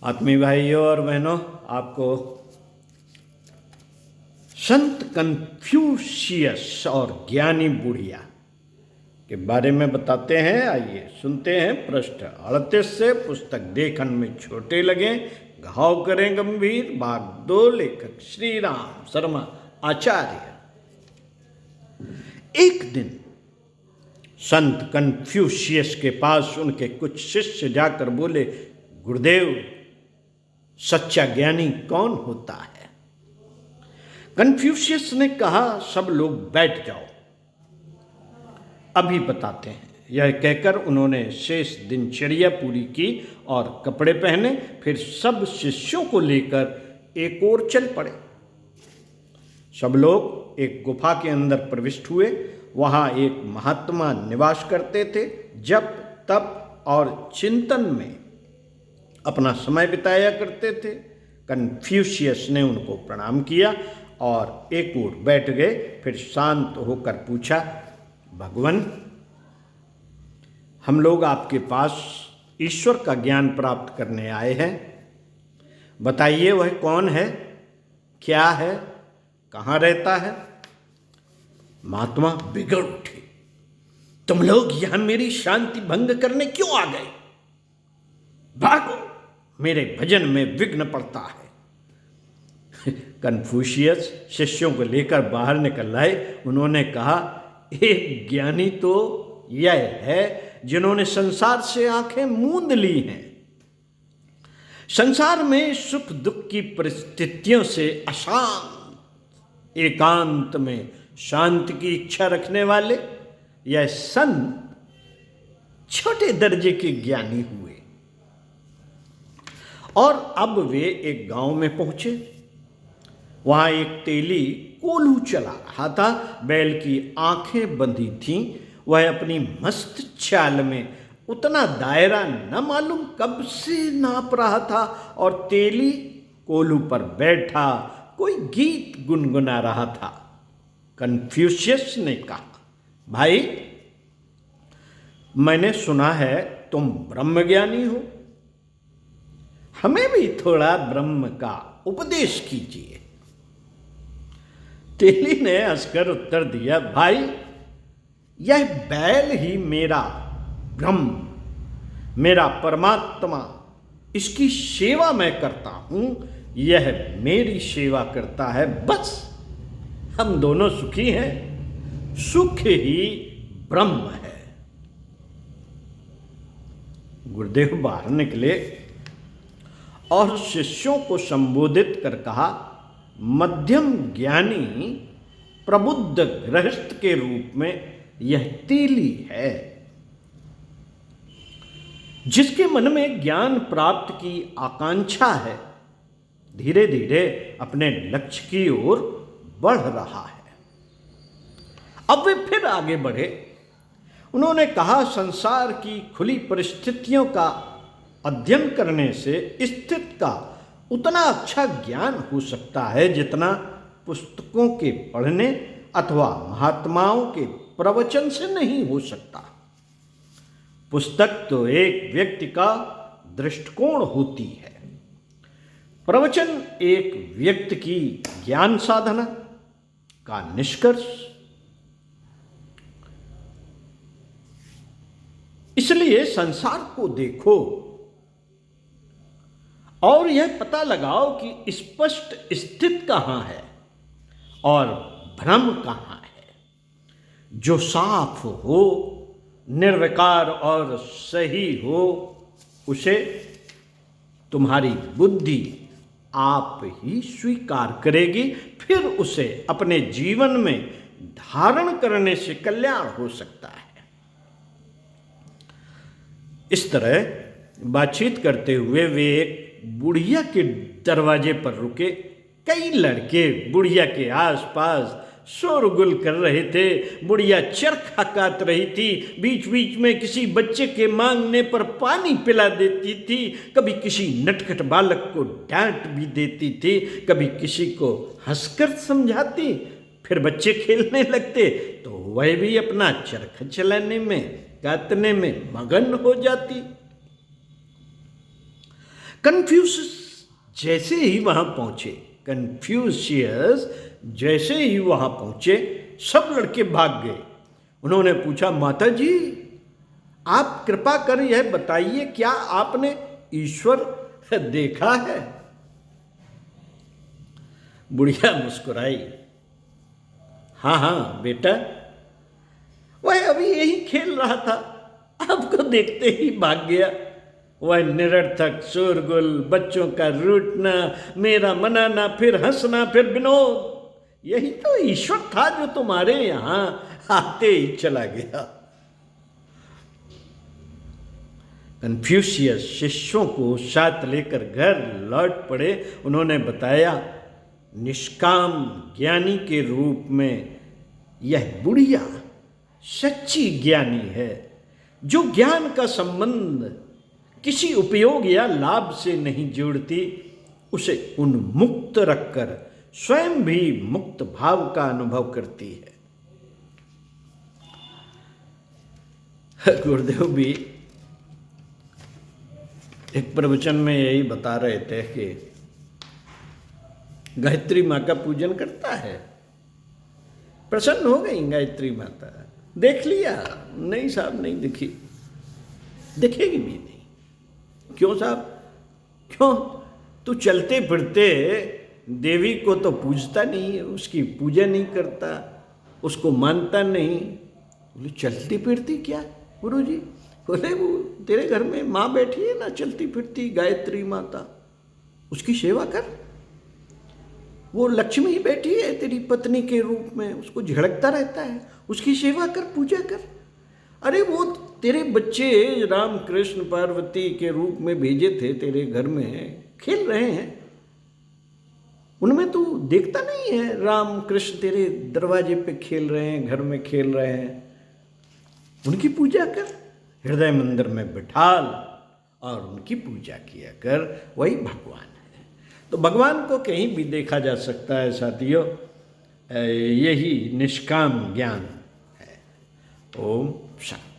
आत्मीय भाइयों और बहनों, आपको संत कन्फ्यूशियस और ज्ञानी बुढ़िया के बारे में बताते हैं। आइए सुनते हैं। पृष्ठ 38 से। पुस्तक देखन में छोटे लगे, घाव करें गंभीर। भाग 2। लेखक श्री राम शर्मा आचार्य। एक दिन संत कन्फ्यूशियस के पास उनके कुछ शिष्य जाकर बोले, गुरुदेव, सच्चा ज्ञानी कौन होता है? कन्फ्यूशियस ने कहा, सब लोग बैठ जाओ, अभी बताते हैं। यह कहकर उन्होंने शेष दिनचर्या पूरी की और कपड़े पहने। फिर सब शिष्यों को लेकर एक ओर चल पड़े। सब लोग एक गुफा के अंदर प्रविष्ट हुए। वहां एक महात्मा निवास करते थे। जप, तप और चिंतन में अपना समय बिताया करते थे। कन्फ्यूशियस ने उनको प्रणाम किया और एक ओर बैठ गए। फिर शांत होकर पूछा, भगवान, हम लोग आपके पास ईश्वर का ज्ञान प्राप्त करने आए हैं। बताइए, वह कौन है, क्या है, कहाँ रहता है? महात्मा बिगड़ उठे, तुम लोग यहां मेरी शांति भंग करने क्यों आ गए? भागो, मेरे भजन में विघ्न पड़ता है। कन्फ्यूशियस शिष्यों को लेकर बाहर निकल आए। उन्होंने कहा, एक ज्ञानी तो यह है जिन्होंने संसार से आंखें मूंद ली हैं। संसार में सुख दुख की परिस्थितियों से अशांत, एकांत में शांति की इच्छा रखने वाले यह संत छोटे दर्जे के ज्ञानी हुए। और अब वे एक गांव में पहुंचे। वहां एक तेली कोल्हू चला रहा था। बैल की आंखें बंधी थीं। वह अपनी मस्त चाल में उतना दायरा न मालूम कब से नाप रहा था और तेली कोल्हू पर बैठा कोई गीत गुनगुना रहा था। कन्फ्यूशियस ने कहा, भाई, मैंने सुना है तुम ब्रह्मज्ञानी हो, हमें भी थोड़ा ब्रह्म का उपदेश कीजिए। तेली ने हंसकर उत्तर दिया, भाई, यह बैल ही मेरा ब्रह्म, मेरा परमात्मा, इसकी सेवा मैं करता हूं, यह मेरी सेवा करता है। बस हम दोनों सुखी हैं। सुख ही ब्रह्म है। गुरुदेव बाहर निकले और शिष्यों को संबोधित कर कहा, मध्यम ज्ञानी प्रबुद्ध गृहस्थ के रूप में यह तेली है, जिसके मन में ज्ञान प्राप्त की आकांक्षा है, धीरे धीरे अपने लक्ष्य की ओर बढ़ रहा है। अब वे फिर आगे बढ़े। उन्होंने कहा, संसार की खुली परिस्थितियों का अध्ययन करने से स्थित का उतना अच्छा ज्ञान हो सकता है जितना पुस्तकों के पढ़ने अथवा महात्माओं के प्रवचन से नहीं हो सकता। पुस्तक तो एक व्यक्ति का दृष्टिकोण होती है, प्रवचन एक व्यक्ति की ज्ञान साधना का निष्कर्ष। इसलिए संसार को देखो और यह पता लगाओ कि स्पष्ट स्थित कहां है और भ्रम कहां है। जो साफ हो, निर्विकार और सही हो, उसे तुम्हारी बुद्धि आप ही स्वीकार करेगी। फिर उसे अपने जीवन में धारण करने से कल्याण हो सकता है। इस तरह बातचीत करते हुए वे एक बुढ़िया के दरवाजे पर रुके। कई लड़के बुढ़िया के आसपास शोरगुल कर रहे थे। बुढ़िया चरखा काट रही थी। बीच बीच में किसी बच्चे के मांगने पर पानी पिला देती थी। कभी किसी नटखट बालक को डांट भी देती थी। कभी किसी को हंसकर समझाती। फिर बच्चे खेलने लगते तो वह भी अपना चरखा चलाने में, काटने में मगन हो जाती। कन्फ्यूशियस जैसे ही वहां पहुंचे, कन्फ्यूशियस जैसे ही वहां पहुंचे, सब लड़के भाग गए। उन्होंने पूछा, माता जी आप कृपा कर यह बताइए, क्या आपने ईश्वर देखा है? बुढ़िया मुस्कुराई, हाँ हाँ बेटा, वह अभी यही खेल रहा था, आपको देखते ही भाग गया। वह निरर्थक शोरगुल, बच्चों का रूठना, मेरा मनाना, फिर हंसना, फिर विनोद, यही तो ईश्वर था जो तुम्हारे यहां आते ही चला गया। कन्फ्यूशियस शिष्यों को साथ लेकर घर लौट पड़े। उन्होंने बताया, निष्काम ज्ञानी के रूप में यह बुढ़िया सच्ची ज्ञानी है, जो ज्ञान का संबंध किसी उपयोग या लाभ से नहीं जोड़ती, उसे उन्मुक्त रखकर स्वयं भी मुक्त भाव का अनुभव करती है। गुरुदेव भी एक प्रवचन में यही बता रहे थे कि गायत्री माँ का पूजन करता है, प्रसन्न हो गई गायत्री माता, देख लिया, नहीं साहब नहीं दिखी, दिखेगी भी नहीं। क्यों साहब, क्यों? तू चलते फिरते देवी को तो पूजता नहीं है, उसकी पूजा नहीं करता, उसको मानता नहीं। बोले चलती फिरती क्या गुरुजी? बोले वो तेरे घर में माँ बैठी है ना, चलती फिरती गायत्री माता, उसकी सेवा कर। वो लक्ष्मी ही बैठी है तेरी पत्नी के रूप में, उसको झड़कता रहता है, उसकी सेवा कर, पूजा कर। अरे वो तेरे बच्चे राम कृष्ण पार्वती के रूप में भेजे थे तेरे घर में, खेल रहे हैं, उनमें तू देखता नहीं है? राम कृष्ण तेरे दरवाजे पे खेल रहे हैं, घर में खेल रहे हैं, उनकी पूजा कर, हृदय मंदिर में बिठाल और उनकी पूजा किया कर, वही भगवान है। तो भगवान को कहीं भी देखा जा सकता है साथियों, यही निष्काम ज्ञान है। ओम शांति।